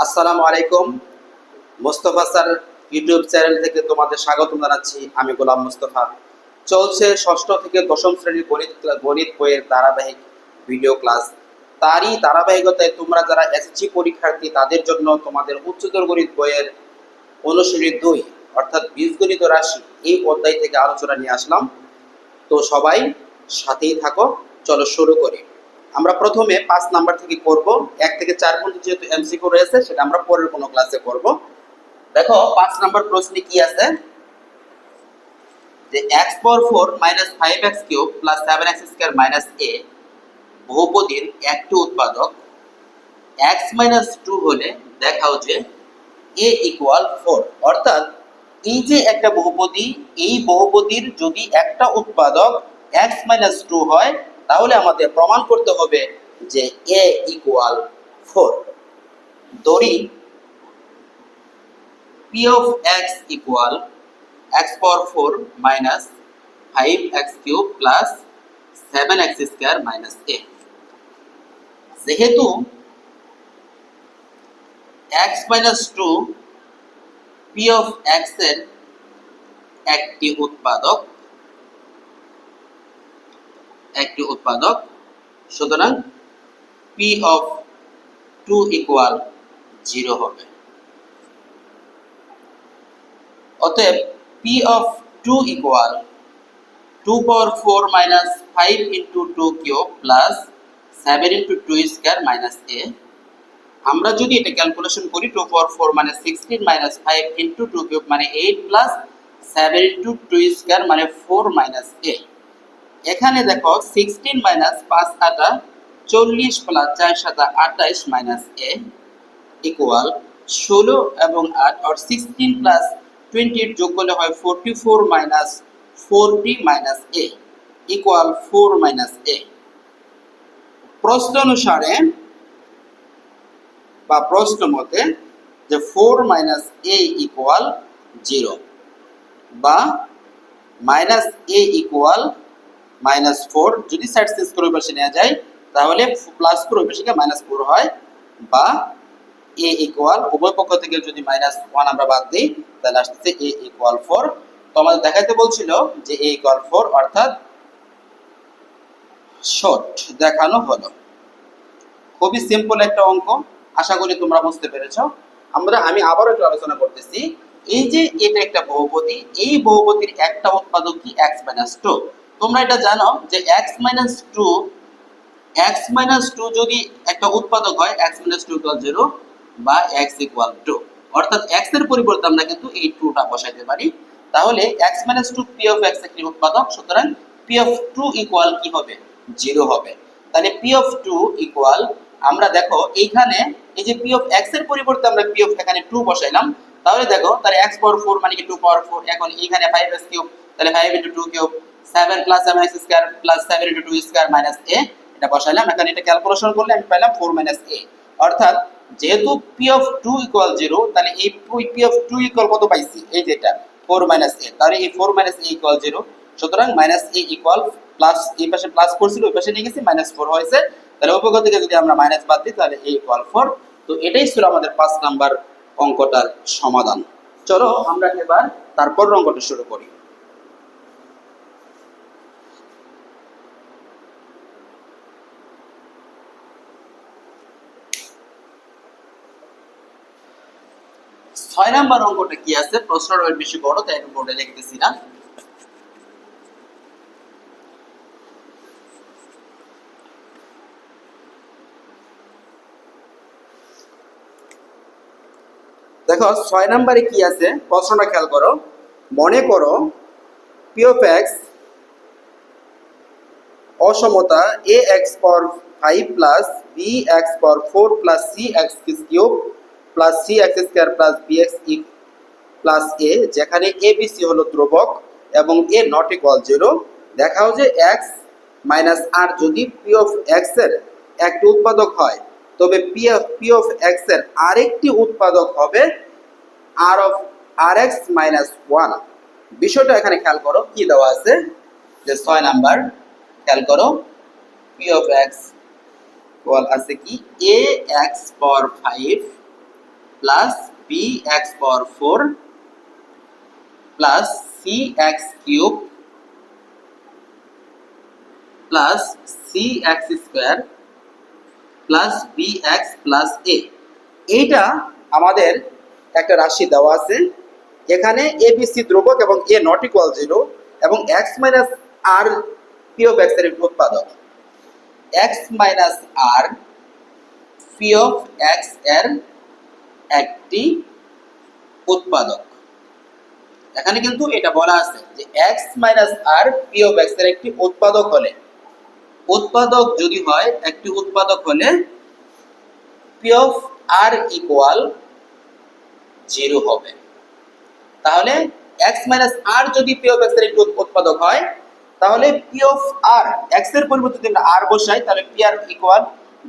আসসালামু আলাইকুম। Mostafa sir YouTube channel থেকে তোমাদের স্বাগতম জানাচ্ছি। আমি গোলাম মোস্তফা। চলছে ষষ্ঠ থেকে দশম শ্রেণীর গণিত বইয়ের ধারাবাহিক ভিডিও ক্লাস। তারই ধারাবাহিকতায় তোমরা যারা এসএসসি পরীক্ষার্থী তাদের জন্য তোমাদের উচ্চতর গণিত বইয়ের অনুশীলনী 2 অর্থাৎ বীজগণিত রাশি এই অধ্যায় থেকে আলোচনা নিয়ে আসলাম। তো সবাই সাথেই থাকো, চলো শুরু করি। আমরা প্রথমে 5 নাম্বার থেকে করব। 1 থেকে 4 পর্যন্ত যেহেতু এমসিকিউ রয়েছে সেটা আমরা পরের কোনো ক্লাসে করব। দেখো 5 নাম্বার প্রশ্নে কি আছে, যে x power 4 5x cube 7x square a বহুপদীর একটি উৎপাদক x 2 হলে দেখাও যে a ইকুয়াল 4। অর্থাৎ এই যে একটা বহুপদী, এই বহুপদীর যদি একটা উৎপাদক x 2 হয় তাহলে আমাদের প্রমাণ করতে হবে যে a ইকুয়াল 4। ধরি p of x equal x power 4 5x cube 7x square a। যেহেতু x 2 p of x এর একটি উৎপাদক, সুতরাং p of 2 ইকুয়াল 0 হবে। অতএব p of 2 equal 2 power 4 5 into 2 cube 7 into 2 square a। আমরা যদি এটা ক্যালকুলেশন করি 2 পাওয়ার 4 16 5 into 2 cube 8 7 into 2 square 4 a। এখানে দেখো 16 5 আটা 40 4 7 28 a ইকুয়াল 16 এবং 8 আর 16 20 যোগ করলে হয় 44 40 a ইকুয়াল 4 a। প্রশ্ন অনুসারে বা প্রশ্ন মতে যে 4 a ইকুয়াল 0 বা a ইকুয়াল -4, যদি সাইড চেঞ্জ করে পাশে নেওয়া যায় তাহলে প্লাস করে পাশে -4 হয়, বা a ইকুয়াল উভয় পক্ষ থেকে যদি -1 আমরা বাদ দিই তাহলে আসছে a ইকুয়াল 4। তো আমাদের দেখাইতে বলছিল যে a ইকুয়াল 4 অর্থাৎ শর্ট দেখানো হলো। খুবই সিম্পল একটা অঙ্ক, আশা করি তোমরা বুঝতে পেরেছো। আমি আবারও একটু আলোচনা করতেছি। এই যে এটা একটা বহুপদী, এই বহুপদীর একটা উৎপাদক কি x 2। তোমরা এটা জানো যে x 2 যদি একটা উৎপাদক হয় x 2 ইকুয়াল 0 বা x ইকুয়াল 2, অর্থাৎ x এর পরিবর্তে আমরা কিন্তু এই 2টা বসাইতে পারি। তাহলে x 2 p of x একটি উৎপাদক, সুতরাং p of 2 ইকুয়াল কি হবে? 0 হবে। তাহলে p of 2 ইকুয়াল, আমরা দেখো এইখানে এই যে p of x এর পরিবর্তে আমরা p of এখানে 2 বসাইলাম, তাহলে দেখো তাহলে x পাওয়ার 4 মানে কি 2 পাওয়ার 4। এখন এইখানে 5x কিউব, তাহলে 5 into 2 cube 7 7x square 7 into 2 square a এটা বসাইলাম। এখন এটা ক্যালকুলেশন করলে আমি পেলাম 4 a। অর্থাৎ যেহেতু p of 2 ইকুয়াল 0, তাহলে এই p of 2 ইকুয়াল কত পাইছি? এই যেটা 4 a, তাহলে এই 4 a ইকুয়াল 0। সুতরাং a ইকুয়াল প্লাস, এই পাশে প্লাস 4 ছিল ওই পাশে নিয়ে গেছি -4 হয়েছে, তাহলে উভয় থেকে যদি আমরা মাইনাস বাদ দিই তাহলে a ইকুয়াল 4। তো এটাই ছিল আমাদের 5 নাম্বার অঙ্কটার সমাধান। চলো আমরা এবার তারপর অঙ্কটা শুরু করি। ছয় নাম্বার অঙ্কটা কি আছে, প্রশ্নটা বেশি বড় তাই আমি বোর্ডে লিখতেছি না। দেখো 6 নম্বরে কি আছে, প্রশ্নটা খেয়াল করো। মনে করো p of x অসমতা ax power 5 bx power 4 cx cube cx square bx a, যেখানে abc হলো ধ্রুবক এবং a নট ইকুয়াল 0। দেখাও যে x r যদি p of x এর একটি উৎপাদক হয় তবে p of x এর আরেকটি উৎপাদক হবে rx - 1। বিষয়টা এখানে খেয়াল করো কি দেওয়া আছে, যে 6 নাম্বার খেয়াল করো p of x ইকুয়াল আছে কি ax power 5 plus B X power 4 plus C X cube plus C X square plus B X plus A. এইটা আমাদের একটা রাশি দেওয়া আছে, এখানে এ বি সি ধ্রুবক এবং এ নট ইকুয়াল 0 এবং x minus r p of x এর উৎপাদক, x minus r p of x এর একটি উৎপাদক। এখানে কিন্তু এটা বলা আছে যে x minus r p of x এর একটি উৎপাদক হলে, উৎপাদক যদি হয় একটি উৎপাদক হলে পি অফ আর ইকুয়াল 0 হবে। তাহলে x মাইনাস আর যদি পি অফ এক্স এর একটি উৎপাদক হয় তাহলে পি অফ আর এক্স এর পরিবর্তে যদি আমরা আর বসাই তাহলে পি আর ইকুয়াল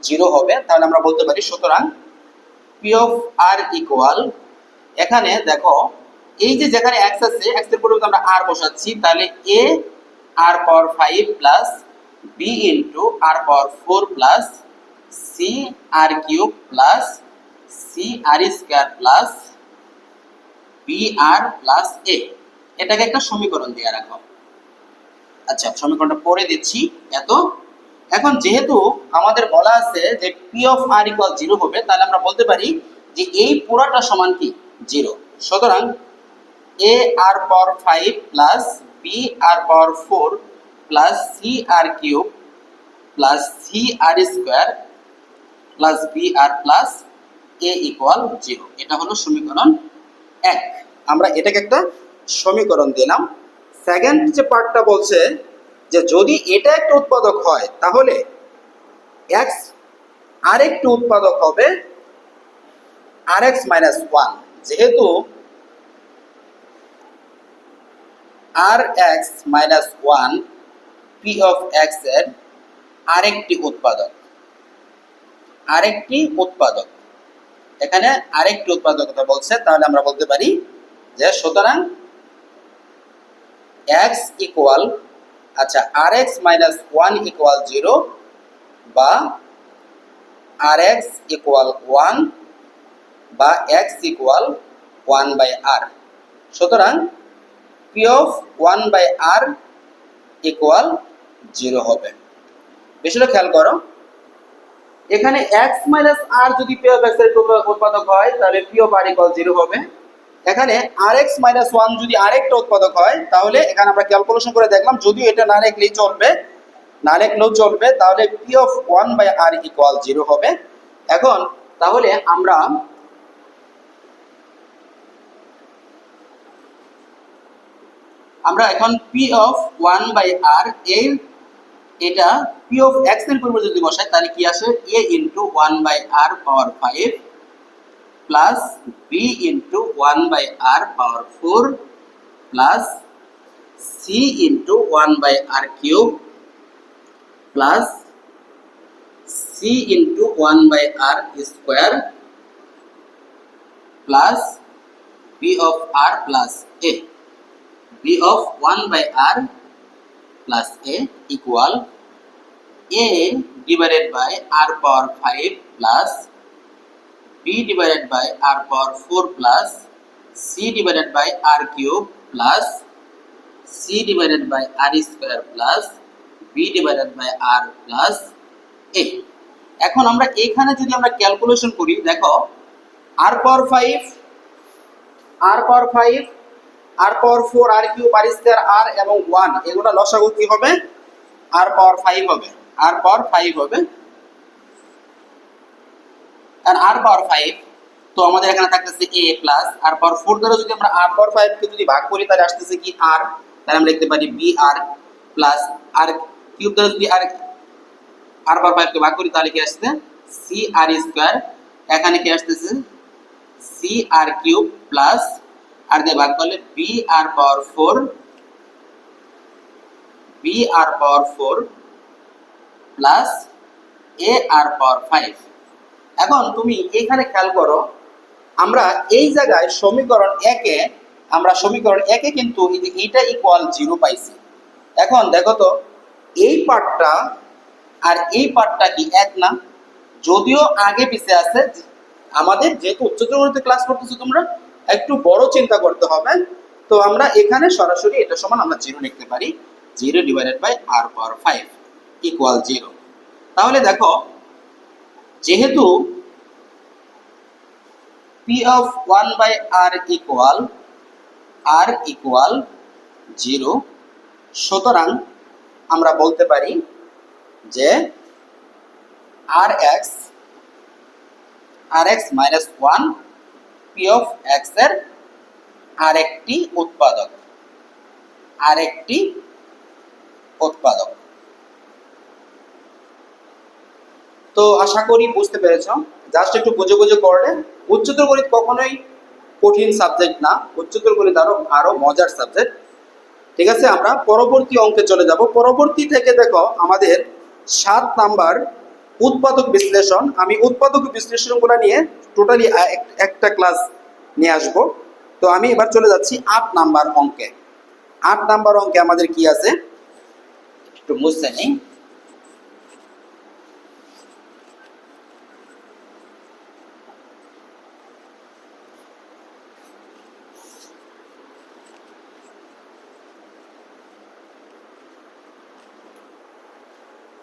0 হবে। তাহলে আমরা বলতে পারি সুতরাং পি অফ আর ইকুয়াল, এখানে দেখো এই যে যেখানে x আছে x এর পরিবর্তে আমরা আর বসাচ্ছি, তাহলে a R power 5 plus b into R power 4 plus c R cube plus c R square plus B R plus A. এটাকে একটা সমীকরণ দিয়ে রাখো। আচ্ছা, সমীকরণটা পড়ে দিচ্ছি এত। এখন যেহেতু আমাদের বলা আছে যে পি অফ আর ইকুয়াল 0 হবে, তাহলে আমরা বলতে পারি যে এই পুরাটা সমান কি 0। সুতরাং এ আর পাওয়ার 5 প্লাস বি আর পাওয়ার 4 প্লাস সি আর কিউব প্লাস সি আর square plus B R plus এ ইকুয়াল 0। এটা হলো সমীকরণ 1। আমরা এটাকে একটা সমীকরণ দিলাম। সেকেন্ড যে পার্টটা বলছে যে যদি এটা একটা উৎপাদক হয় তাহলে x আরেকটি উৎপাদক হবে rx মাইনাস 1। যেহেতু rx minus 1 P of x এর আরেকটি উৎপাদক, এখানে আরেকটি উৎপাদকতা বলছে, তাহলে আমরা বলতে পারি যে সুতরাং x ইকুয়াল, আচ্ছা rx মাইনাস 1 ইকুয়াল 0 বা rx ইকুয়াল 1 বা x ইকুয়াল 1 বাই r। সুতরাং p of 1 by r equal 0 হবে। বিষয়টা খেয়াল করো, এখানে x মাইনাস r যদি p অফ x এর উৎপাদক হয় তাহলে p অফ r ইকুয়াল 0 হবে। এখানে rx মাইনাস 1 যদি আরেকটা উৎপাদক হয় তাহলে এখানে আমরা ক্যালকুলেশন করে দেখলাম, যদিও এটা না লিখলেও চলবে, তাহলে p of 1 by r equal 0 হবে। এখন তাহলে আমরা এখন p অফ 1 বাই r এর এটা p অফ x এর পরিবর্তে যদি বসাই তাহলে কি আসে, a into 1 by r power 5 plus b into 1 by r power 4 plus c into 1 by r cube plus c into 1 by r square plus b of r plus a। b of 1 by r plus a equal a divided by r power 5 plus b divided by r power 4 plus c divided by r cube plus c divided by r square plus b divided by r plus a। এখন আমরা এখানে যদি আমরা calculation করি, দেখো r power 5 r power 5 r power 4 r cube r square r এবং 1 এগুলো লসাগু কি হবে, r power 5 হবে, r power 5 হবে। আর r পাওয়ার 5, তো আমাদের এখানে থাকতেছে a প্লাস r পাওয়ার 4 দ্বারা যদি আমরা r পাওয়ার 5 কে যদি ভাগ করি তাহলে আসতেছে কি r, তাহলে আমরা লিখতে পারি br প্লাস r কিউব দ্বারা যদি r পাওয়ার 5 কে ভাগ করি তাহলে কি আসছে cr স্কয়ার, এখানে কি আসতেছে cr কিউব প্লাস r দিয়ে ভাগ করলে br পাওয়ার 4 প্লাস ar পাওয়ার 5। এখন তুমি এখানে খেয়াল করো, আমরা এই জায়গায় সমীকরণ 1 এ কিন্তু এইটা ইকুয়াল 0 পাইছি। এখন দেখো তো এই পার্টটা আর এই পার্টটা কি এক না, যদিও আগে পিছে আছে, আমাদের যেহেতু উচ্চতর গণিতে ক্লাস করতেছো তোমরা, একটু বড় চিন্তা করতে হবে। তো আমরা এখানে সরাসরি এটা সমান আমরা 0 লিখতে পারি, 0 divided by r power 5 equal 0। তাহলে দেখো, যেহেতু p of 1 by r equal 0, সুতরাং আমরা বলতে পারি যে rx minus 1 p of x এর আরেকটি উৎপাদক। তো আশা করি বুঝতে পেরেছ। জাস্ট একটু বুঝে বুঝে করলে, উচ্চতর গণিত কখনোই কঠিন সাবজেক্ট না, উচ্চতর গণিত আরো মজার সাবজেক্ট। ঠিক আছে, আমরা পরবর্তী অঙ্কে চলে যাব। পরবর্তী থেকে দেখো আমাদের 7 নাম্বার উৎপাদক বিশ্লেষণ। আমি উৎপাদক বিশ্লেষণগুলো নিয়ে টোটালি একটা ক্লাস নিয়ে আসব। তো আমি এবার চলে যাচ্ছি 8 নাম্বার অঙ্কে। 8 নাম্বার অঙ্কে আমাদের কি আছে একটু মুছে নিই।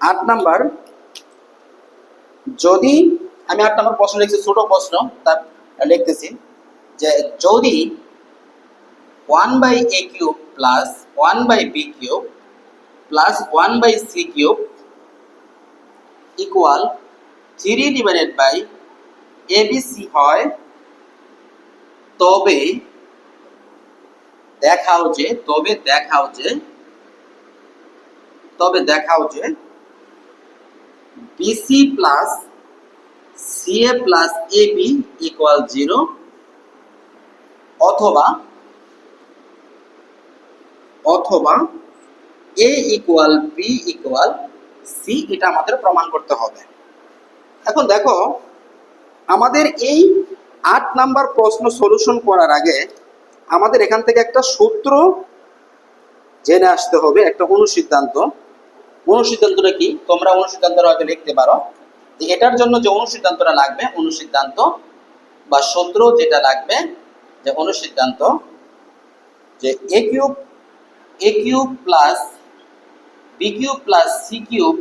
আট নাম্বার, যদি আমি 8 নাম্বার প্রশ্ন লিখছি, ছোট প্রশ্ন, তার লিখতেছি যে যদি 1 by a cube plus 1 by b cube plus 1 by c cube equal 3 divided by abc হয়, তবে দেখাও যে bc plus ca plus ab equal 0, অথবা a equal b equal c, এটা আমাদের প্রমাণ করতে হবে। এখন দেখো, আমাদের এই 8 নাম্বার প্রশ্ন সলিউশন করার আগে আমাদের এখান থেকে একটা সূত্র জেনে আসতে হবে, একটা অনুসিদ্ধান্ত। অনুসিদ্ধান্তটা কি তোমরা অনুসিদ্ধান্তটা হয়তো লিখতে পারো, যে এটার জন্য যে অনুসিদ্ধান্তটা লাগবে, অনুসিদ্ধান্ত বা সূত্র যেটা লাগবে, যে অনুসিদ্ধান্ত, যে a cube plus b cube plus c cube,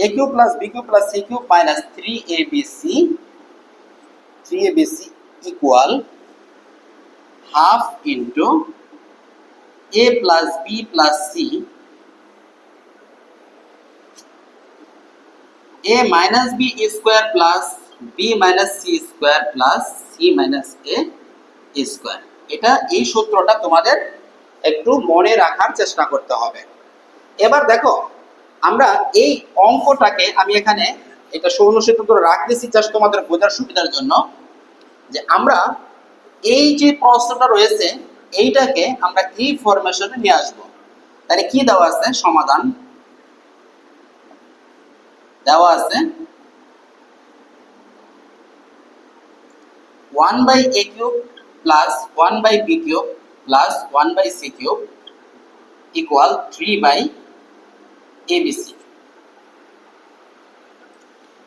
a cube plus b cube plus c cube minus 3abc equal half into a plus b plus c, a minus b square plus b minus c square plus c minus a square. এটা, এই সূত্রটা তোমাদের একটু মনে রাখার চেষ্টা করতে হবে। এবার দেখো, আমরা এই অঙ্কটাকে আমি এখানে এটা অনুসিদ্ধান্ত রাখতেছি জাস্ট তোমাদের বোঝার সুবিধার জন্য, যে আমরা এই যে প্রশ্নটা রয়েছে এইটাকে আমরা এই ফরমেশনে নিয়ে আসবো। তাহলে কি দেওয়া আছে, সমাধান দেওয়া আছে 1 by a cube plus 1 by b cube plus 1 by c cube equal 3 by abc।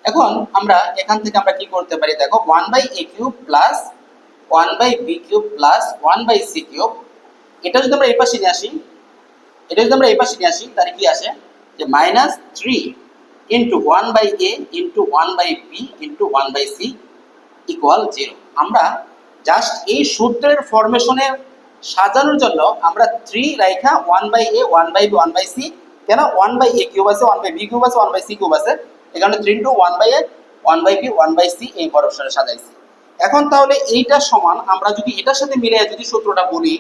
এখন আমরা এখান থেকে আমরা কি করতে পারি, দেখো 1 by a cube plus 1 by b cube plus 1 by c cube, এটা যদি আমরা এই পাশে নিয়ে আসি, তাহলে কি আসে, যে minus 3 into 1 by a into 1 by b into 1 by c equal 0। আমরা জাস্ট এই সূত্রের ফরমেশনে সাজানোর জন্য আমরা 3 রাইখা 1 by a 1 by b 1 by c, কেন 1 বাই a কিউব আছে, 1 বাই b কিউব আছে, 1 বাই c কিউব আছে, এখানে 3 into 1 by a 1 by b 1 by c এই ফরমেশনে সাজাইছি। এখন তাহলে এইটা সমান, আমরা যদি এটার সাথে মিলে যদি সূত্রটা বলি,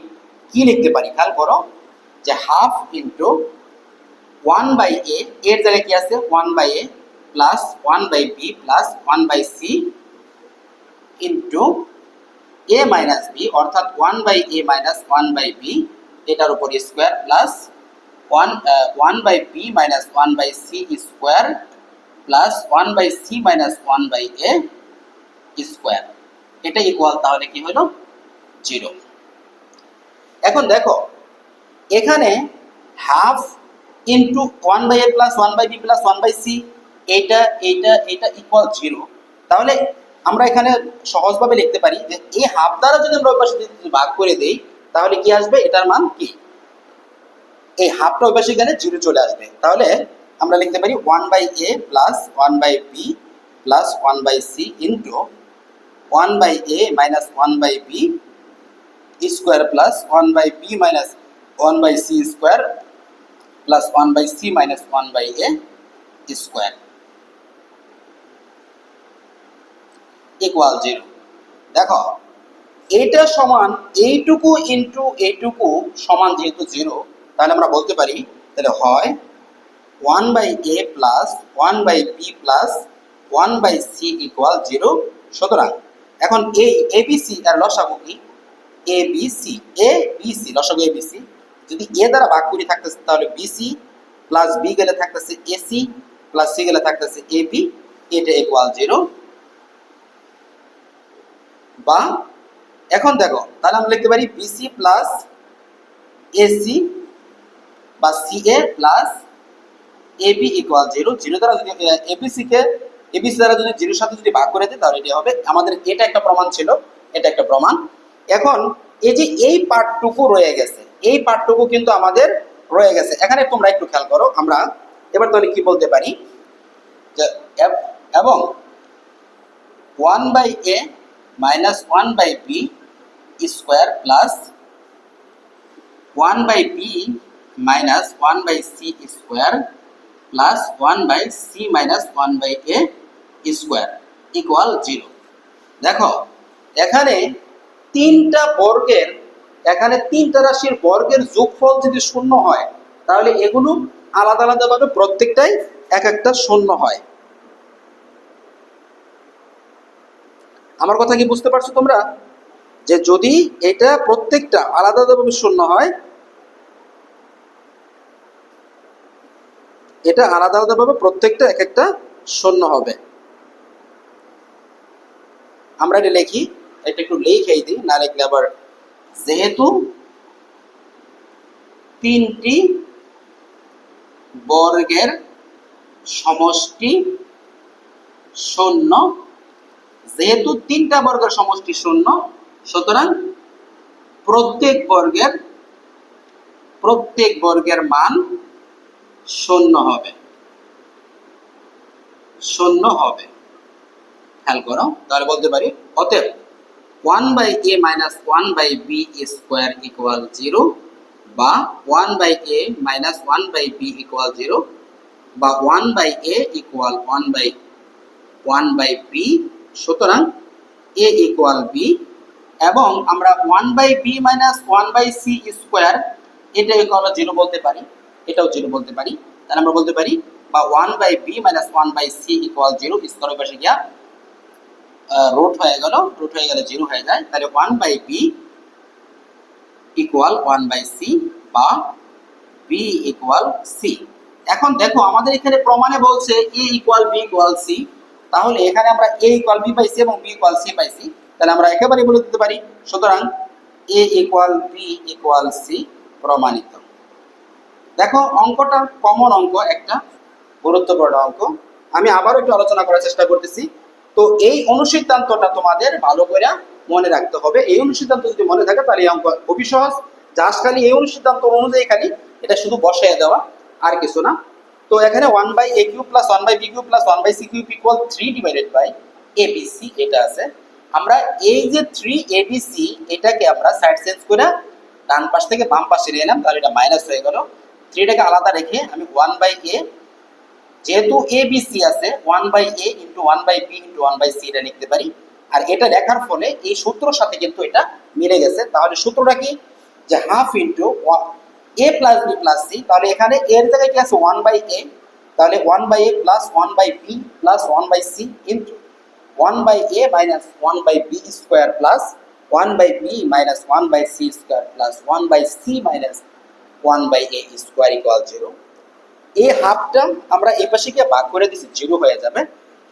কি লিখতে পারি খেয়াল করো, যে হাফ ইন্টু 1 বাই a, এর জায়গায় কি আছে 1 by a plus 1 by b plus 1 by c into a minus b, অর্থাৎ 1 by a minus 1 by b, এটার উপর square plus 1 by b minus 1 by c square plus 1 by c minus 1 by a square, এটা equal তাহলে কি হলো 0। এখন দেখো, এখানে half into 1 by a plus 1 by b plus 1 by c, এটা ইকুয়াল 0। তাহলে আমরা এখানে সহজভাবে লিখতে পারি যে এই হাফ দ্বারা যদি আমরা ওই পাশে যদি ভাগ করে দেই তাহলে কি আসবে, এটার মান কি, এই হাফটা ওই পাশে গেলে জিরো চলে আসবে। তাহলে আমরা লিখতে পারি 1/a plus 1/b plus 1/c into 1/a minus 1/b square plus 1/b minus 1/c square plus 1/c minus 1/a square equal 0। দেখো এইটা সমান এইটুকু ইন্টু এইটুকু সমান যেহেতু 0, তাহলে আমরা বলতে পারি তাহলে হয় 1/a plus 1/b plus 1/c equal 0। সুতরাং এখন এই এবিসি এর লসাগু কি, এবিসি, এবিসি লসাগু এবিসি, যদি এ দ্বারা ভাগ করে থাকতেছে তাহলে বিসি প্লাস বি গেলে থাকতেছে এসি প্লাস সি গেলে থাকতেছে এবি, এটা ইকুয়াল 0। বা এখন দেখো তাহলে আমরা লিখতে পারি বিসি প্লাস এসি বা সিএ প্লাস এবি ইকুয়াল 0। 0 দ্বারা যদি এবিসি দ্বারা যদি 0 সাথে যদি ভাগ করে দিই তাহলে এটা হবে, আমাদের এটা একটা প্রমাণ ছিল, এটা একটা প্রমাণ। এখন এই যে এই পার্টটুকু রয়ে গেছে, এই পার্টটুকু কিন্তু আমাদের রয়ে গেছে। এখানে তোমরা একটু খেয়াল করো, আমরা এবার তাহলে কি বলতে পারি যে এবং 1/a minus 1/b square plus 1/b minus 1/c square plus 1/c minus 1/a square equal 0। দেখো এখানে তিনটা রাশির বর্গের যোগফল যদি শূন্য হয় তাহলে এগুলো আলাদা আলাদাভাবে প্রত্যেকটাই এক একটা শূন্য হয়। আমার কথা কি বুঝতে পারছো তোমরা, যে যদি এটা প্রত্যেকটা আলাদা আলাদাভাবে শূন্য হয়, এটা আলাদা আলাদাভাবে প্রত্যেকটা এক একটা শূন্য হবে। আমরা এটা লিখি, এটা একটু লিখেই দিই, না লিখলে আবার, যেহেতু তিনটি বর্গের সমষ্টি শূন্য, যেহেতু তিনটা বর্গের সমষ্টি শূন্য, সুতরাং প্রত্যেক বর্গের মান শূন্য হবে, খেয়াল করো। তাহলে বলতে পারি অতএব 1/a minus 1/b square equal 0 বা 1/a মাইনাস 1/b ইকুয়াল 0 বা 1/a ইকুয়াল 1/b। সুতরাং a ইকুয়াল b এবং আমরা 1/b মাইনাস 1/c স্কোয়ার এটা ইকুয়াল 0 বলতে পারি, এটাও 0 বলতে পারি। তাহলে আমরা বলতে পারি বা 1/b মাইনাস 1/c ইকুয়াল 0, স্কোয়ারের পাশে গিয়া রুট হয়ে গেলে 0 হয়ে যায়। তাহলে 1/b ইকুয়াল 1/c বা b ইকুয়াল c। এখন দেখো আমাদের এখানে প্রমাণে বলছে a equal b equal c, তাহলে এখানে আমরা a ইকুয়াল b পাইছি এবং b ইকুয়াল c পাইছি, তাহলে আমরা একেবারে বলে দিতে পারি সুতরাং a equal b equal c প্রমাণিত। দেখো অঙ্কটা কমন অঙ্ক, একটা গুরুত্বপূর্ণ অঙ্ক। আমি আবারও একটু আলোচনা করার চেষ্টা করতেছি। তো এই অনুসিদ্ধান্তটা তোমাদের ভালো করে মনে রাখতে হবে। এই অনুসিদ্ধান্ত যদি মনে থাকে তাহলে এই অঙ্ক খুবই সহজ। জাস্ট খালি এই অনুসিদ্ধান্ত অনুযায়ী খালি এটা শুধু বসায় দেওয়া, আর কিছু না। তো এখানে 1/a cube plus 1/b cube plus 1/c cube equal 3 divided by abc এটা আছে। আমরা এই যে 3abc এটাকে আমরা সাইড চেঞ্জ করে ডান পাশ থেকে বাম পাশে নিয়ে এলাম, তাহলে এটা মাইনাস হয়ে গেল। 3টাকে আলাদা রেখে আমি 1/a, যেহেতু abc আছে 1/a into 1/b into 1/c এটা লিখতে পারি। আর এটা লেখার ফলে এই সূত্রের সাথে কিন্তু এটা মিলে গেছে। তাহলে সূত্রটা কি, যে half into a plus b plus c, তাহলে এখানে এর জায়গায় কি আছে 1/a, তাহলে 1/a plus 1/b plus 1/c into 1/a minus 1/b square plus 1/b minus 1/c square plus 1/c minus 1/a square equal 0। এই হাফটা আমরা এই পাশে গিয়ে ভাগ করে দিছি, 0 হয়ে যাবে।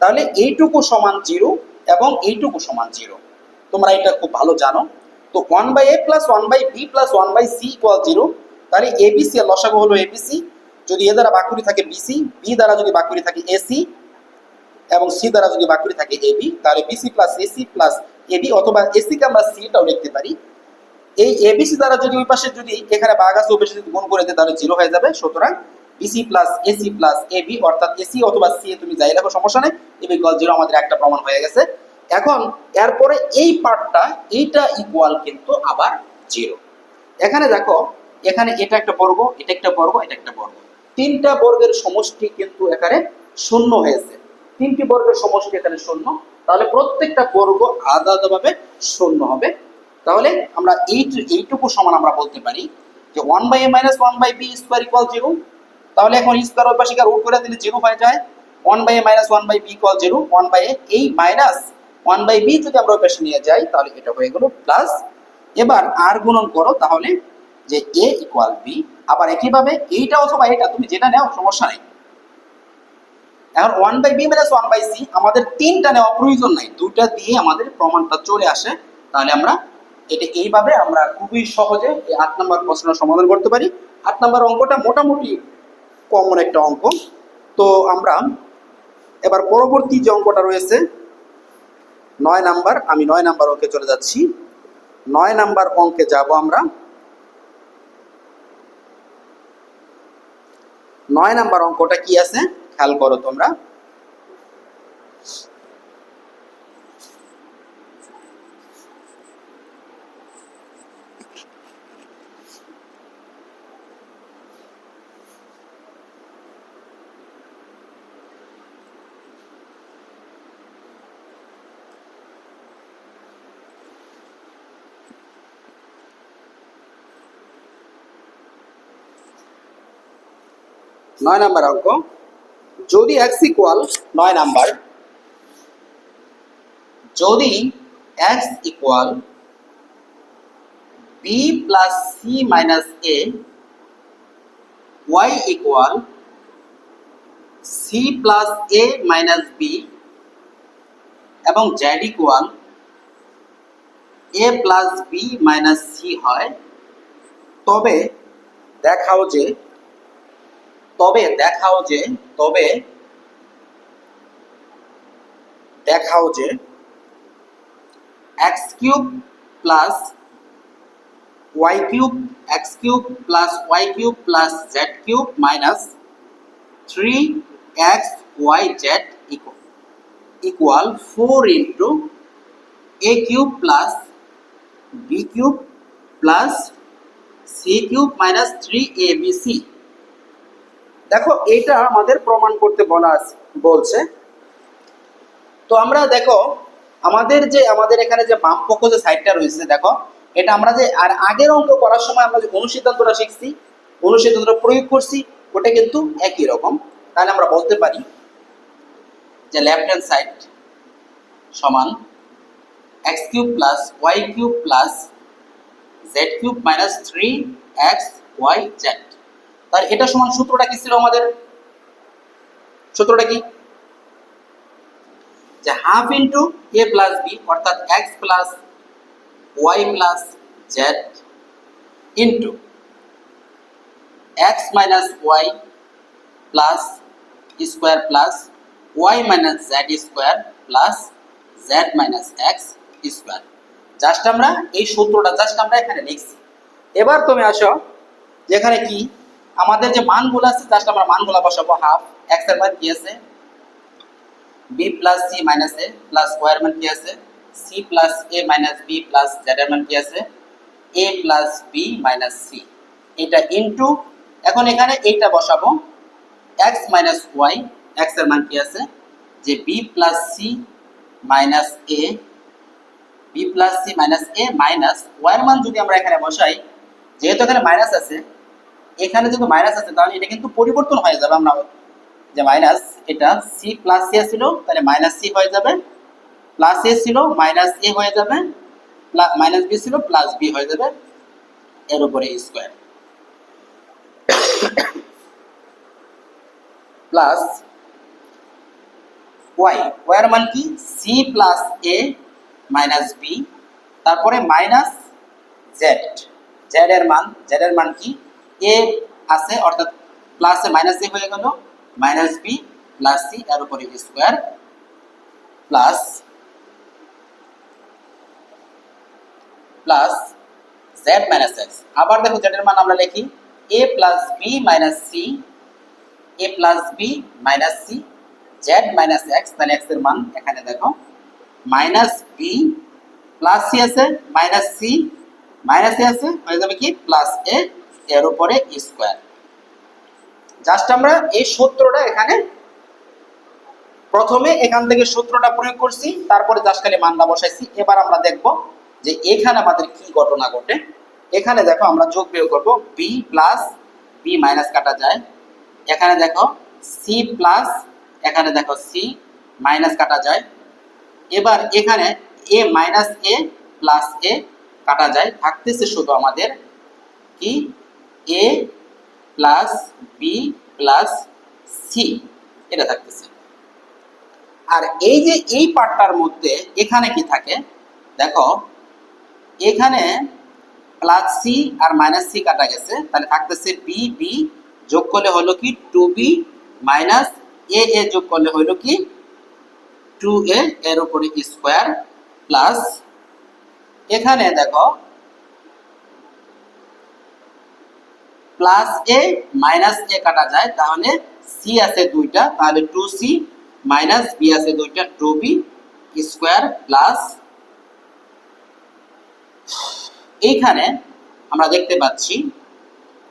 তাহলে এইটুকু সমান 0 এবং এইটুকু সমান 0, তোমরা এটা খুব ভালো জানো। তো 1/a plus 1/b plus 1/c equal 0। তাহলে abc এর লসাগু হলো abc, যদি এ দ্বারা ভাগ করে থাকে bc, b দ্বারা যদি ভাগ করে থাকে ac, এবং সি দ্বারা যদি ভাগ করে থাকে এবি, তাহলে BC plus AC plus AB, অথবা এসি কে আমরা সিটাও লিখতে পারি। এই এবিসি দ্বারা যদি ওই পাশে যদি এখানে ভাগ আছে ওই পাশে যদি গুণ করে দেয় তাহলে জিরো হয়ে যাবে। সুতরাং bc plus AC plus ab, অর্থাৎ এসি অথবা সি তুমি যাই রাখো সমস্যা নেই, এবি ইকুয়াল জিরো আমাদের একটা প্রমাণ হয়ে গেছে। এখন এরপরে এই পার্টটা, এইটা ইকুয়াল কিন্তু আবার জিরো। এখানে দেখো, এখানে এটা একটা বর্গ, এটা একটা বর্গ, এটা একটা বর্গ, তিনটা বর্গের সমষ্টি কিন্তু এখানে শূন্য হয়েছে। তিনটি বর্গের সমষ্টি এখানে শূন্য, তাহলে প্রত্যেকটা বর্গ আলাদা আলাদাভাবে শূন্য হবে। তাহলে আমরা এইটুকু সমান আমরা বলতে পারি যে 1/a - 1/b স্কয়ার ইকুয়াল 0। তাহলে এখন স্কয়ার ওই পাশে রুট করে দিলে 0 হয়ে যায়। 1/a - 1/b ইকুয়াল 0, 1/a এই মাইনাস 1/b যদি আমরা ওই পাশে নিয়ে যাই তাহলে এটা হয়ে গেল প্লাস। এবার আর গুণন করো, তাহলে যে a ইকুয়াল b। আবার একইভাবে এইটা অথবা এটা তুমি যেটা নাও সমস্যা নেই। এখন 1/b - 1/c আমাদের তিনটা নেওয়া প্রয়োজন নাই, দুইটা দিয়ে আমাদের প্রমাণটা চলে আসে। তাহলে আমরা এটা এইভাবে আমরা খুবই সহজে এই 8 নম্বর প্রশ্নের সমাধান করতে পারি। 8 নম্বর অঙ্কটা মোটামুটি কমন একটা অঙ্ক। তো আমরা এবার পরবর্তী যে অঙ্কটা রয়েছে 9 নাম্বার, আমি 9 নাম্বার অঙ্কে চলে যাচ্ছি। 9 নাম্বার অঙ্কে যাব আমরা। 9 নাম্বার অঙ্কটা কি আছে খেয়াল করো তোমরা। নয় নাম্বার অঙ্ক, যদি x ইকুয়াল 9 নাম্বার, যদি x equal b plus c minus a, y equal c plus a minus b এবং z equal a plus b minus c হয়, তবে দেখাও যে x cube plus y cube, x cube plus y cube plus z cube minus 3xyz equal 4 into a cube plus b cube plus c cube minus 3abc। দেখো এটা আমাদের প্রমাণ করতে বলছে। তো আমরা দেখো আমাদের এখানে যে বাম পক্ষ যে সাইডটা রয়েছে, দেখো এটা আমরা যে আর আগের অঙ্ক করার সময় আমরা যে অনুসিদ্ধান্তটা শিখছি, অনুসিদ্ধান্তটা প্রয়োগ করছি, ওটা কিন্তু একই রকম। তাহলে আমরা বলতে পারি যে লেফট হ্যান্ড সাইড সমান x cube plus y cube plus z cube minus 3xyz। তাহলে এটা সমান সূত্রটা কি ছিল আমাদের? সূত্রটা কি? যে half into a plus b, অর্থাৎ x plus y plus z into x minus y plus square plus y minus z square plus z minus x square. Just আমরা এই সূত্রটা আমরা এখানে লিখছি। এবার তুমি আসো, যেখানে কি আমাদের যে মানগুলো আছে জাস্ট আমরা মানগুলো বসাবো। হাফ x এর মান কি আছে, b plus c minus a plus y এর মান কি আছে, c plus a minus b plus z এর মান কি আছে, a plus b minus c। এটা ইনটু, এখন এখানে এইটা বসাবো x মাইনাস y, x এর মান কি আছে যে b plus c minus a, b plus c minus a minus y এর মান যদি আমরা এখানে বসাই, যেহেতু এখানে মাইনাস আছে, এখানে যেহেতু মাইনাস আছে তাহলে এটা কিন্তু পরিবর্তন হয়ে যাবে। আমরা যে মাইনাস, এটা c প্লাস c ছিল তাহলে মাইনাস c হয়ে যাবে, প্লাস a ছিল মাইনাস a হয়ে যাবে, মাইনাস b ছিল প্লাস b হয়ে যাবে, এর উপরে স্কয়ার প্লাস y, y এর মান কি c plus a minus b, তারপরে মাইনাস z, z এর মান কি a আছে অর্থাৎ প্লাসে মাইনাস a হয়ে গেল, মাইনাস b প্লাস c এর উপরে square plus plus Z minus X. আবার দেখো জেড এর মান আমরা লিখি A plus B minus C, A plus B minus C Z minus X. তাহলে এক্স এর মান এখানে দেখো মাইনাস বি প্লাস সি আছে মাইনাস সি মাইনাস এ আছে, হয়ে যাবে কি প্লাস এ এর উপরে স্কোয়ার। জাস্ট আমরা এই সূত্রটা এখানে প্রথমে এখান থেকে সূত্রটা প্রয়োগ করছি, তারপরে জাস্ট খালি মানটা বসাইছি। এবার আমরা দেখব যে এখানে আমাদের কি ঘটনা ঘটে। এখানে দেখো আমরা যোগ বিয়োগ করব, বি প্লাস বি মাইনাস কাটা যায়, এখানে দেখো সি প্লাস, এখানে দেখো সি মাইনাস কাটা যায়। এবার এখানে এ মাইনাস এ প্লাস এ কাটা যায়, থাকতেছে শুধু আমাদের কি এ প্লাস বি প্লাস সি, এটা থাকতেছে। আর এই যে এই পার্টটার মধ্যে এখানে কি থাকে দেখো, এখানে প্লাস সি আর মাইনাস সি কাটা গেছে, তাহলে থাকতেছে বি বি যোগ করলে হলো কি টু বি মাইনাস এ এ যোগ করলে হলো কি টু এ এর উপরে স্কোয়ার প্লাস এখানে দেখো প্লাস এ মাইনাস এ কাটা যায়, তাহলে সি আছে দুইটা, তাহলে টু সি মাইনাস বি আছে দুইটা, টু বি স্কোয়ার প্লাস এইখানে আমরা দেখতে পাচ্ছি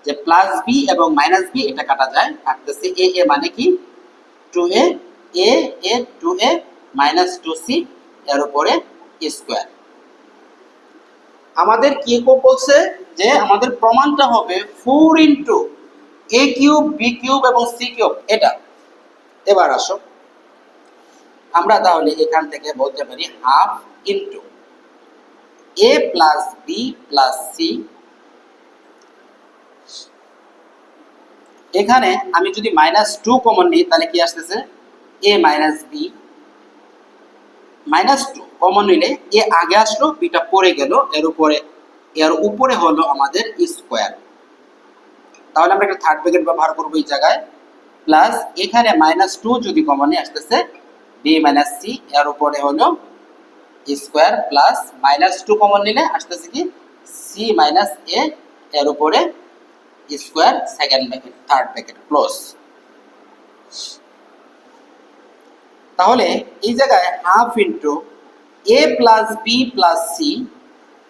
যে প্লাস বি এবং মাইনাস বি এটা কাটা যায়, থাকতেছে এ এ মানে কি টু এ এ এ টু এ মাইনাস টু সি এর উপরে স্কোয়ার। আমাদের কি বলছে যে আমাদের প্রমাণটা হবে 4 ইন্টু এ কিউব বি কিউব এবং সি কিউব এটা। এবার আসো আমরা তাহলে এখান থেকে বলতে পারি half into A plus B plus C. এখানে আমি যদি মাইনাস টু কমন নিই তাহলে কি আসতেছে A minus B, minus two common নিলে এ আগে আসলো বিটা পরে গেল, এর উপরে হলো আমাদের স্কোয়ার। তাহলে আমরা একটা থার্ড ব্র্যাকেট ব্যবহার করবো এই জায়গায়, প্লাস এখানে মাইনাস টু যদি কমন নিয়ে আসতেছে বি মাইনাস সি এর উপরে হলো square plus minus two common নিলে আসতেছে কি সি মাইনাস এ এর উপরে square, second bracket third bracket close. তাহলে এই জায়গায় half into A plus B plus C,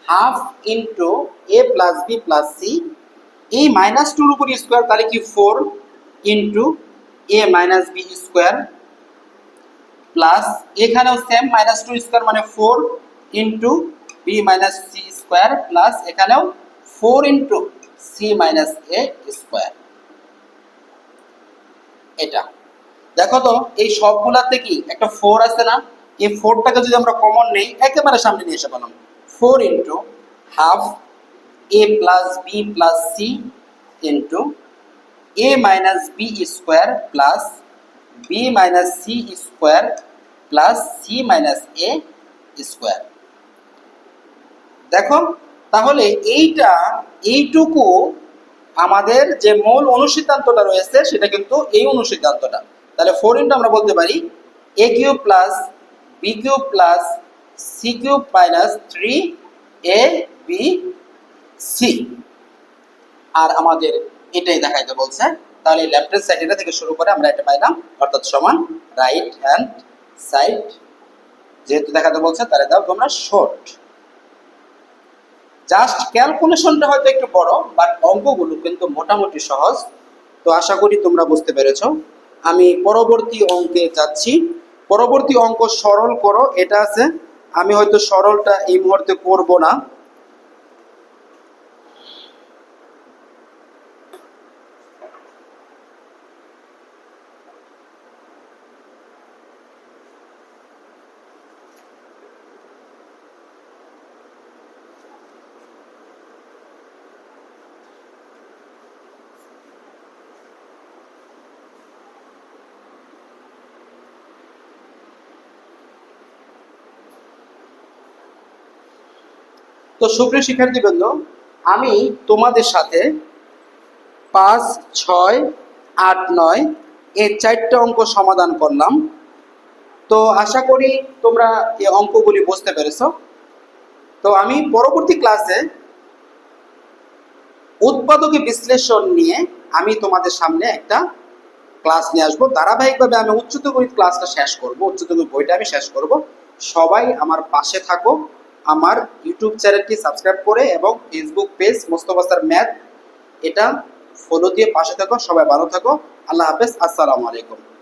half into A plus B plus C, এই মাইনাস টুর উপর স্কোয়ার তাহলে কি 4 into A minus B square plus এখানেও সেম মাইনাস টু স্কোয়ার মানে 4 into B minus C square plus এখানেও 4 into C minus A square. এটা দেখো তো এই সবগুলাতে কি একটা 4 আছে না, এই 4টাকে যদি আমরা কমন নেই একেবারে সামনে নিয়ে এসে পেলাম 4 into half A plus B plus C into A minus B square plus B minus C square plus C minus A square. দেখো তাহলে এইটুকু আমাদের যে মূল অনুসিদ্ধান্তটা রয়েছে সেটা কিন্তু এই অনুসিদ্ধান্তটা। তাহলে 4 ইন্টু আমরা বলতে পারি A cube plus B cube plus C cube minus 3 A B C, আর আমাদের এটাই দেখাইতে বলছে। তাহলে লেফট হ্যান্ড সাইড এটা থেকে শুরু করে আমরা এটা পাইলাম, অর্থাৎ সমান রাইট হ্যান্ড সাইড। যেহেতু দেখাতে বলছে তাহলে দাও তোমরা শর্ট। জাস্ট ক্যালকুলেশনটা হয়তো একটু বড়, বাট অঙ্কগুলো কিন্তু মোটামুটি সহজ। তো আশা করি তোমরা বুঝতে পেরেছো। আমি পরবর্তী অঙ্কে যাচ্ছি। পরবর্তী অঙ্ক সরল করো এটা আছে, আমি হয়তো সরলটা এই মুহূর্তে করব না। তো সুপ্রিয় শিক্ষার্থীবৃন্দ, আমি তোমাদের সাথে 5, 6, 8, 9 এই 4টা অঙ্ক সমাধান করলাম। তো আশা করি তোমরা এই অঙ্কগুলি বুঝতে পেরেছো। তো আমি পরবর্তী ক্লাসে উৎপাদকে বিশ্লেষণ নিয়ে আমি তোমাদের সামনে একটা ক্লাস নিয়ে আসবো। ধারাবাহিকভাবে আমি উচ্চতর গণিত ক্লাসটা শেষ করব, উচ্চতর গণিত বইটা আমি শেষ করব। সবাই আমার পাশে থাকো, আমার ইউটিউব চ্যানেলটি সাবস্ক্রাইব করে এবং Facebook page Mostafa sir math এটা ফলো দিয়ে পাশে থাকো। সবাই ভালো থাকো। আল্লাহ হাফেজ। আসসালামু আলাইকুম।